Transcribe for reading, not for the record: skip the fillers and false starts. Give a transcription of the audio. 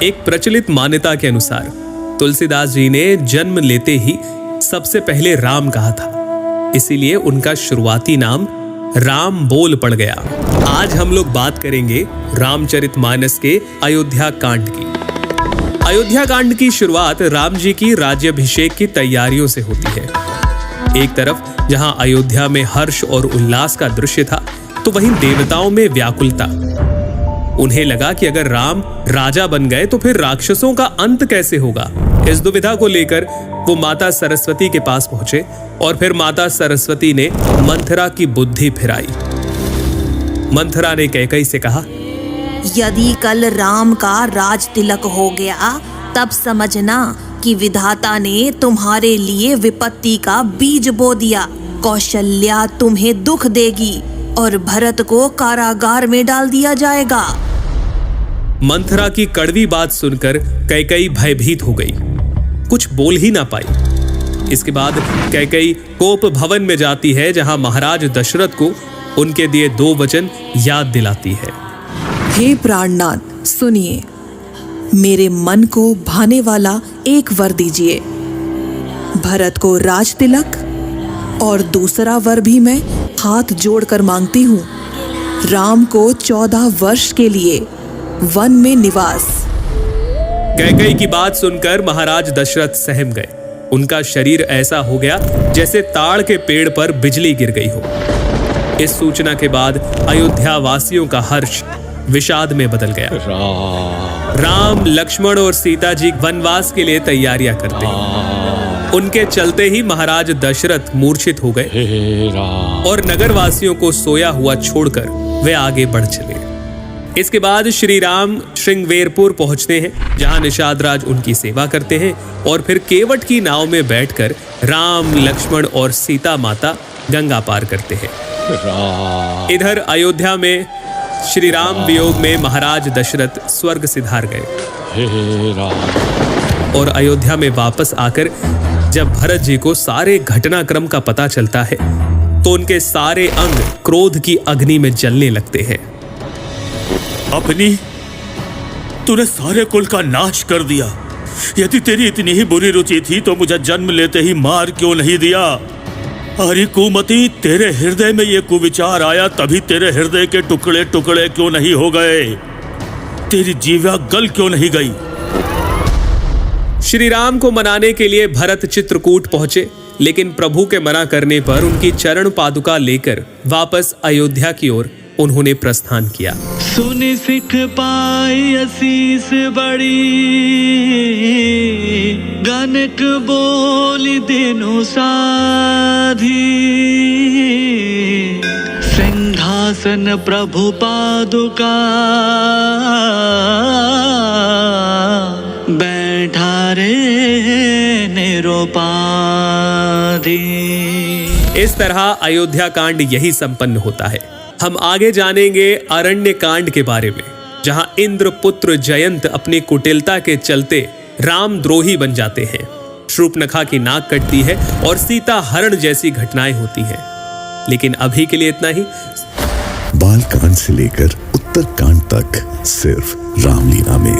एक प्रचलित मान्यता के अनुसार तुलसीदास जी ने जन्म लेते ही सबसे पहले राम कहा था, इसीलिए उनका शुरुआती नाम राम बोल पड़ गया। आज हम लोग बात करेंगे रामचरितमानस के अयोध्या कांड की। अयोध्या कांड की शुरुआत राम जी की राज्याभिषेक की तैयारियों से होती है। एक तरफ जहां अयोध्या में हर्ष और उल्लास का दृश्य था, तो वहीं देवताओं में व्याकुलता। उन्हें लगा कि अगर राम राजा बन गए तो फिर राक्षसों का अंत कैसे होगा। इस दुविधा को लेकर वो माता सरस्वती के पास पहुंचे और फिर माता सरस्वती ने मंथरा की बुद्धि फिराई। मंथरा ने कैकई से कहा, यदि कल राम का राज तिलक हो गया तब समझना कि विधाता ने तुम्हारे लिए विपत्ति का बीज बो दिया। कौशल्या तुम्हें दुख देगी और भरत को कारागार में डाल दिया जाएगा। मंथरा की कड़वी बात सुनकर कैकई भयभीत हो गई, कुछ बोल ही ना पाई। इसके बाद कैकई कोप भवन में जाती है, जहां महाराज दशरथ को उनके दिए 2 वचन याद दिलाती है। हे प्राणनाथ, सुनिए, मेरे मन को भाने वाला एक वर दीजिए। भरत को राज तिलक और दूसरा वर भी मैं हाथ जोड़कर मांगती हूँ। राम को 14 वर्ष के लिए वन में निवास। कैकई की बात सुनकर महाराज दशरथ सहम गए। उनका शरीर ऐसा हो गया जैसे ताड़ के पेड़ पर बिजली गिर गई हो। इस सूचना के बाद अयोध्या वासियों का हर्ष विषाद में बदल गया। राम, लक्ष्मण और सीता जी वनवास के लिए तैयारियां करते हैं। उनके चलते ही महाराज दशरथ मूर्छित हो गए और नगरवासियों को सोया हुआ छोड़कर वे आगे बढ़ चले। इसके बाद श्री राम श्रृंगवेरपुर पहुंचते हैं, जहां निषाद राज उनकी सेवा करते हैं और फिर केवट की नाव में बैठकर राम, लक्ष्मण और सीता माता गंगा पार करते हैं। इधर अयोध्या में श्री राम वियोग में महाराज दशरथ स्वर्ग सिधार गए और अयोध्या में वापस आकर जब भरत जी को सारे घटनाक्रम का पता चलता है तो उनके सारे अंग क्रोध की अग्नि में जलने लगते हैं। अपनी तूने सारे कुल का नाश कर दिया। यदि तेरी इतनी ही बुरी रुचि थी तो मुझे जन्म लेते ही मार क्यों नहीं दिया। अरे कुमति, तेरे हृदय में ये कुविचार आया तभी तेरे हृदय के टुकड़े टुकड़े क्यों नहीं हो गए। तेरी जीवा गल क्यों नहीं गई। श्री राम को मनाने के लिए भरत चित्रकूट पहुंचे, लेकिन प्रभु के मना करने पर उनकी चरण पादुका लेकर वापस अयोध्या की ओर उन्होंने प्रस्थान किया। सुनि सिख पाई असीस बड़ी, गनक बोली दिनु साधी। सिंहासन प्रभु पादुका, बैठा रे निरुपाधि। इस तरह अयोध्या कांड यही संपन्न होता है। हम आगे जानेंगे अरण्य कांड के बारे में, जहां इंद्रपुत्र जयंत अपनी कुटिलता के चलते रामद्रोही बन जाते हैं। शूर्पणखा की नाक कटती है और सीता हरण जैसी घटनाएं होती हैं। लेकिन अभी के लिए इतना ही। बाल कांड से लेकर उत्तर कांड तक सिर्फ रामलीला में।